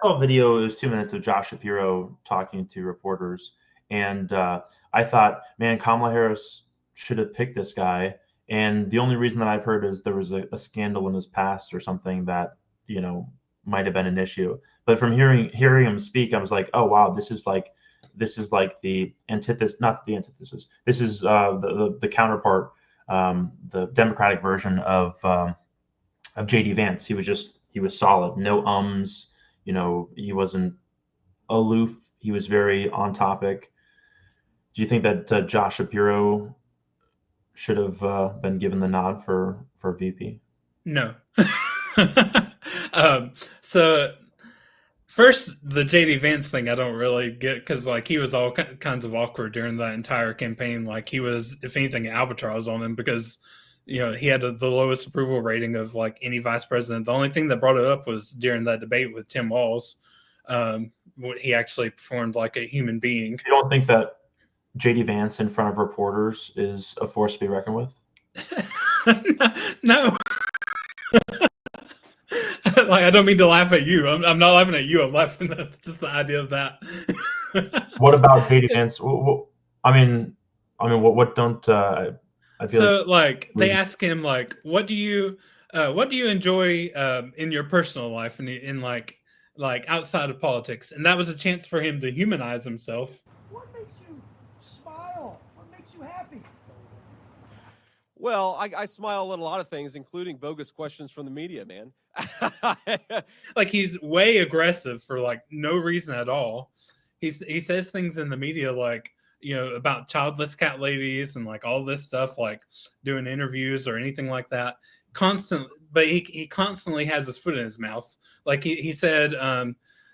saw a video. It was 2 minutes of Josh Shapiro talking to reporters, and I thought, man, Kamala Harris should have picked this guy. And the only reason that I've heard is there was a scandal in his past or something that you know might have been an issue. But from hearing him speak, I was like, oh wow, this is like the antithesis, not the antithesis. This is the counterpart, the Democratic version of JD Vance. He was solid, no ums. He wasn't aloof. He was very on topic. Do you think that Josh Shapiro should have been given the nod for VP? No. So first, the JD Vance thing I don't really get because like he was all kinds of awkward during that entire campaign. Like he was, if anything, albatross on him because he had the lowest approval rating of like any vice president. The only thing that brought it up was during that debate with Tim Walz. He actually performed like a human being. You don't think that JD Vance in front of reporters is a force to be reckoned with? No, like I don't mean to laugh at you. I'm not laughing at you. I'm laughing at just the idea of that. What about JD Vance? What don't I feel like So like they ask him like, what do you enjoy in your personal life and in like outside of politics? And that was a chance for him to humanize himself. What makes you smile? What makes you happy? Well, I smile at a lot of things, including bogus questions from the media, man. Like he's way aggressive for like no reason at all. He says things in the media like about childless cat ladies and like all this stuff, like doing interviews or anything like that. Constant, but he constantly has his foot in his mouth. Like he said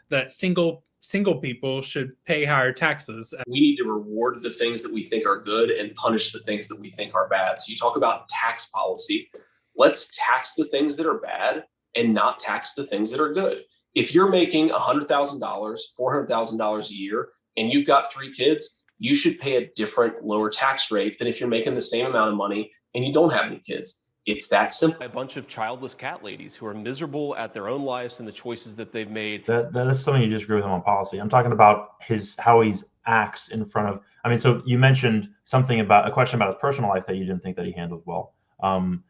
that single people should pay higher taxes. We need to reward the things that we think are good and punish the things that we think are bad. So you talk about tax policy. Let's tax the things that are bad and not tax the things that are good. If you're making $100,000, $400,000 a year, and you've got 3 kids, you should pay a different, lower tax rate than if you're making the same amount of money and you don't have any kids. It's that simple. A bunch of childless cat ladies who are miserable at their own lives and the choices that they've made. that is something you disagree with him on policy. I'm talking about how he's acts in front of. I mean, so you mentioned something about a question about his personal life that you didn't think that he handled well. I'm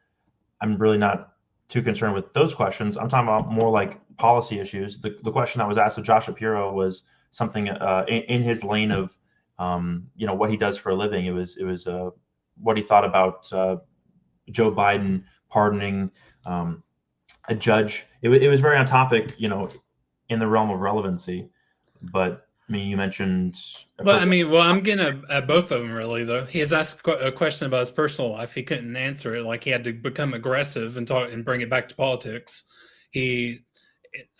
really not too concerned with those questions. I'm talking about more like policy issues. The question that was asked of Josh Shapiro was something in his lane of what he does for a living. It was what he thought about Joe Biden pardoning a judge. It was very on topic, in the realm of relevancy. But I mean, you mentioned. But I mean, well, I'm getting at both of them really. Though he has asked a question about his personal life, he couldn't answer it. Like he had to become aggressive and talk and bring it back to politics. I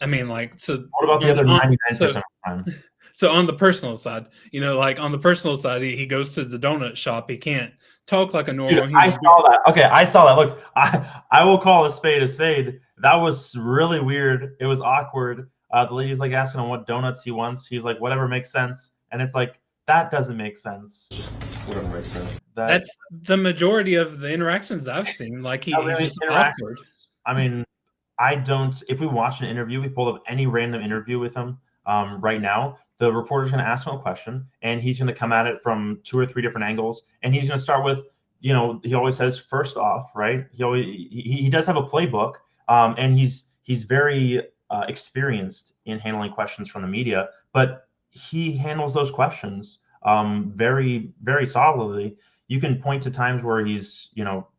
mean, like so. What about the other 99% of the time? So on the personal side, like on the personal side, he goes to the donut shop. He can't talk like a normal human. I saw that. Okay, I saw that. Look, I will call a spade a spade. That was really weird. It was awkward. The lady's like asking him what donuts he wants. He's like, whatever makes sense. And it's like, that doesn't make sense. Whatever makes sense. That's the majority of the interactions I've seen. Like he's just awkward. I mean, if we watch an interview, we pulled up any random interview with him right now, the reporter's going to ask him a question and he's going to come at it from 2 or 3 different angles. And he's going to start with, he always says, first off, right? He does have a playbook, and he's very experienced in handling questions from the media, but he handles those questions very, very solidly. You can point to times where he's,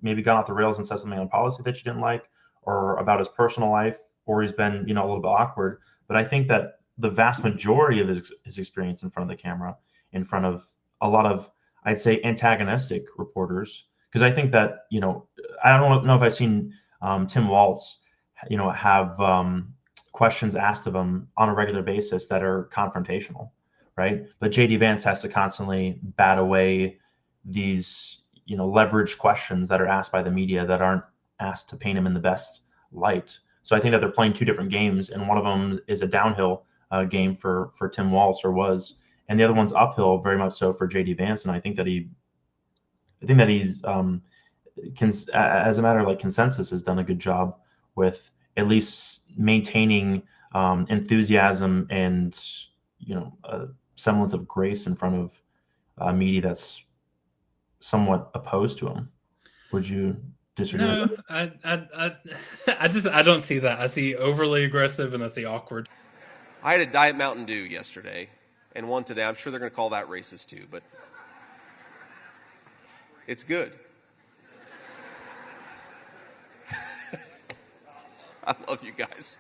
maybe gone off the rails and said something on policy that you didn't like, or about his personal life, or he's been, a little bit awkward. But I think that the vast majority of his experience in front of the camera, in front of a lot of, I'd say, antagonistic reporters, because I think that, I don't know if I've seen Tim Walz, have questions asked of him on a regular basis that are confrontational, right? But JD Vance has to constantly bat away these, leveraged questions that are asked by the media that aren't asked to paint him in the best light. So I think that they're playing 2 different games, and one of them is a downhill game for Tim Walz, or was, and the other one's uphill, very much so, for JD Vance. And I think that he as a matter of like consensus, has done a good job with at least maintaining enthusiasm and a semblance of grace in front of media that's somewhat opposed to him. Would you disagree? No, I don't see that. I see overly aggressive and I see awkward. I had a Diet Mountain Dew yesterday and one today. I'm sure they're going to call that racist too, but it's good. I love you guys.